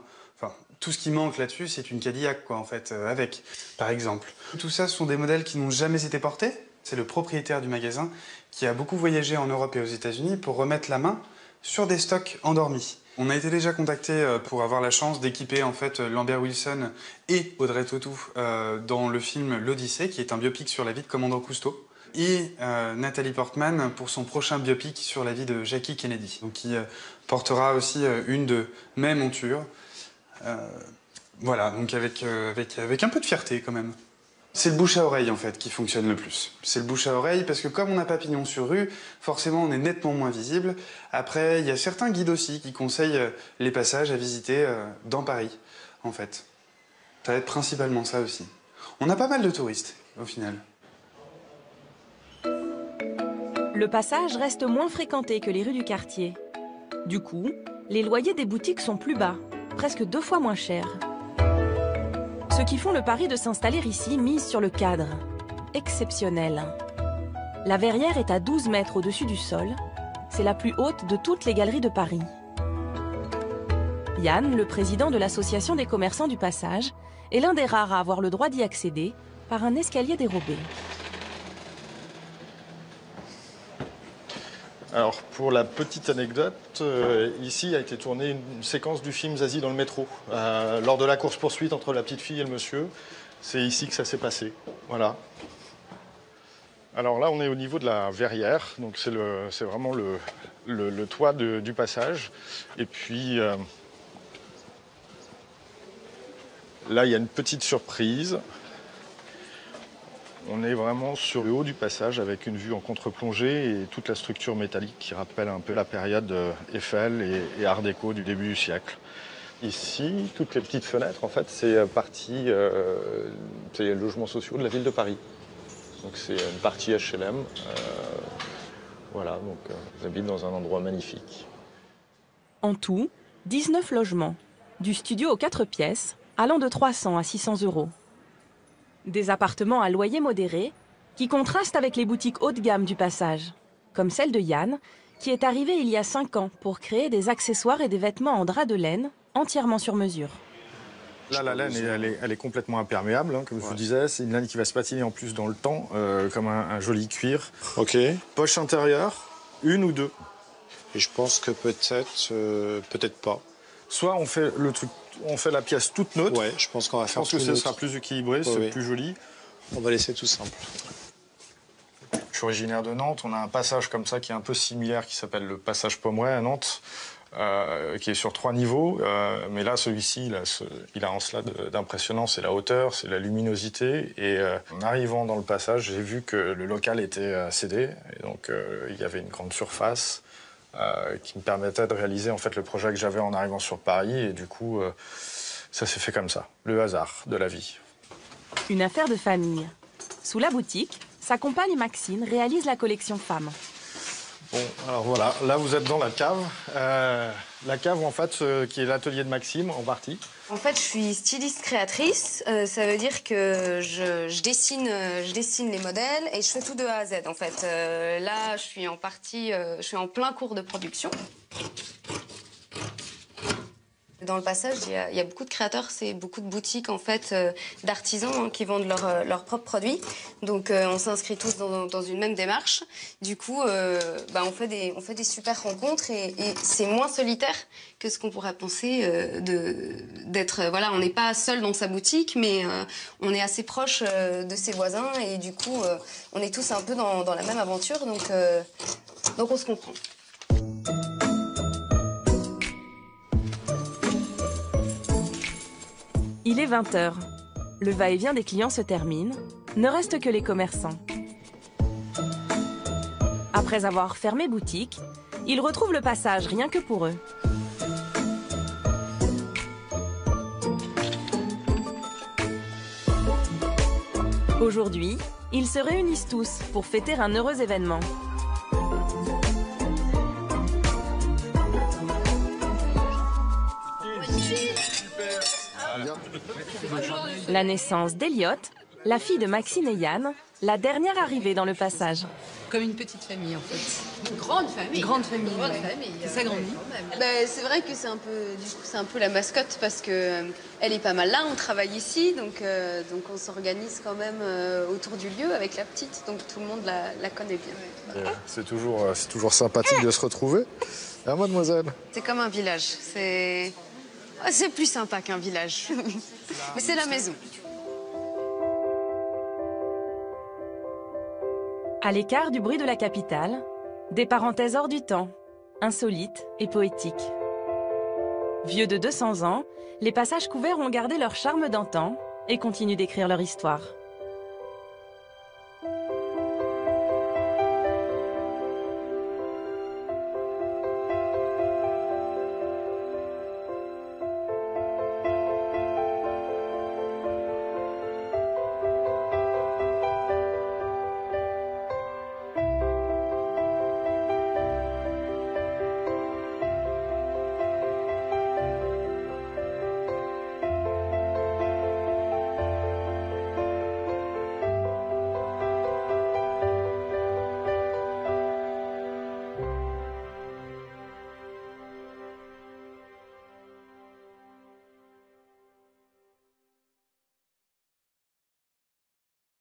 Tout ce qui manque là-dessus, c'est une Cadillac, quoi, en fait, avec, par exemple. Tout ça, ce sont des modèles qui n'ont jamais été portés. C'est le propriétaire du magasin qui a beaucoup voyagé en Europe et aux États-Unis pour remettre la main sur des stocks endormis. On a été déjà contacté pour avoir la chance d'équiper en fait Lambert Wilson et Audrey Tautou dans le film L'Odyssée, qui est un biopic sur la vie de Commandant Cousteau, et Nathalie Portman pour son prochain biopic sur la vie de Jackie Kennedy, donc qui portera aussi une de mes montures. Voilà, donc avec un peu de fierté quand même. C'est le bouche à oreille en fait qui fonctionne le plus. C'est le bouche à oreille parce que comme on n'a pas pignon sur rue, forcément on est nettement moins visible. Après, il y a certains guides aussi qui conseillent les passages à visiter dans Paris, en fait. Ça va être principalement ça aussi. On a pas mal de touristes, au final. Le passage reste moins fréquenté que les rues du quartier. Du coup, les loyers des boutiques sont plus bas, presque 2 fois moins chers. Ceux qui font le pari de s'installer ici misent sur le cadre. Exceptionnel. La verrière est à 12 mètres au-dessus du sol. C'est la plus haute de toutes les galeries de Paris. Yann, le président de l'association des commerçants du passage, est l'un des rares à avoir le droit d'y accéder par un escalier dérobé. Alors, pour la petite anecdote, ici a été tournée une séquence du film Zazie dans le métro. Lors de la course-poursuite entre la petite fille et le monsieur, c'est ici que ça s'est passé. Voilà. Alors là, on est au niveau de la verrière, donc c'est vraiment le toit du passage. Et puis, là, il y a une petite surprise. On est vraiment sur le haut du passage avec une vue en contre-plongée et toute la structure métallique qui rappelle un peu la période Eiffel et Art déco du début du siècle. Ici, toutes les petites fenêtres, en fait, c'est partie c'est les logements sociaux de la ville de Paris. Donc c'est une partie HLM. Voilà, donc on habite dans un endroit magnifique. En tout, 19 logements, du studio aux 4 pièces, allant de 300 à 600 €. Des appartements à loyer modéré qui contrastent avec les boutiques haut de gamme du passage, comme celle de Yann, qui est arrivé il y a 5 ans pour créer des accessoires et des vêtements en drap de laine entièrement sur mesure. Là, la laine, elle est complètement imperméable, hein, comme je vous disais. C'est une laine qui va se patiner en plus dans le temps, comme un joli cuir. Ok. Poche intérieure, 1 ou 2. Et je pense que peut-être pas. Soit on fait le truc, on fait la pièce toute neutre. Ouais, je pense qu'on va faire tout neutre. Je pense que ce sera plus équilibré, c'est plus joli. On va laisser tout simple. Je suis originaire de Nantes. On a un passage comme ça qui est un peu similaire, qui s'appelle le passage Pomeroy à Nantes, qui est sur 3 niveaux. Mais là, celui-ci, il a en cela d'impressionnant, c'est la hauteur, c'est la luminosité. Et en arrivant dans le passage, j'ai vu que le local était cédé. Et donc, il y avait une grande surface qui me permettait de réaliser en fait le projet que j'avais en arrivant sur Paris. Et du coup, ça s'est fait comme ça, le hasard de la vie. Une affaire de famille. Sous la boutique, sa compagne Maxine réalise la collection femmes. Bon, alors voilà, là vous êtes dans la cave. La cave, en fait, qui est l'atelier de Maxime, en partie. En fait, je suis styliste créatrice. Ça veut dire que je dessine les modèles et je fais tout de A à Z. En fait, là, je suis en plein cours de production. Dans le passage, il y a beaucoup de créateurs, c'est beaucoup de boutiques en fait d'artisans qui vendent leurs propres produits. Donc on s'inscrit tous dans une même démarche. Du coup, on fait des super rencontres et c'est moins solitaire que ce qu'on pourrait penser d'être. Voilà, on n'est pas seul dans sa boutique, mais on est assez proche de ses voisins et du coup, on est tous un peu dans la même aventure. Donc on se comprend. Il est 20 h. Le va-et-vient des clients se termine. Ne reste que les commerçants. Après avoir fermé boutique, ils retrouvent le passage rien que pour eux. Aujourd'hui, ils se réunissent tous pour fêter un heureux événement. La naissance d'Eliott, la fille de Maxine et Yann, La dernière arrivée dans le passage. Comme une petite famille, en fait. Une grande famille. Grande famille, Grande ouais. famille. Ça s'agrandit. C'est vrai que c'est un peu, du coup, c'est un peu la mascotte parce que elle est pas mal là. On travaille ici, donc on s'organise quand même autour du lieu avec la petite, donc tout le monde la connaît bien. C'est toujours sympathique de se retrouver. Hein, mademoiselle? C'est comme un village. C'est plus sympa qu'un village. Mais c'est la maison. À l'écart du bruit de la capitale, des parenthèses hors du temps, insolites et poétiques. Vieux de 200 ans, les passages couverts ont gardé leur charme d'antan et continuent d'écrire leur histoire.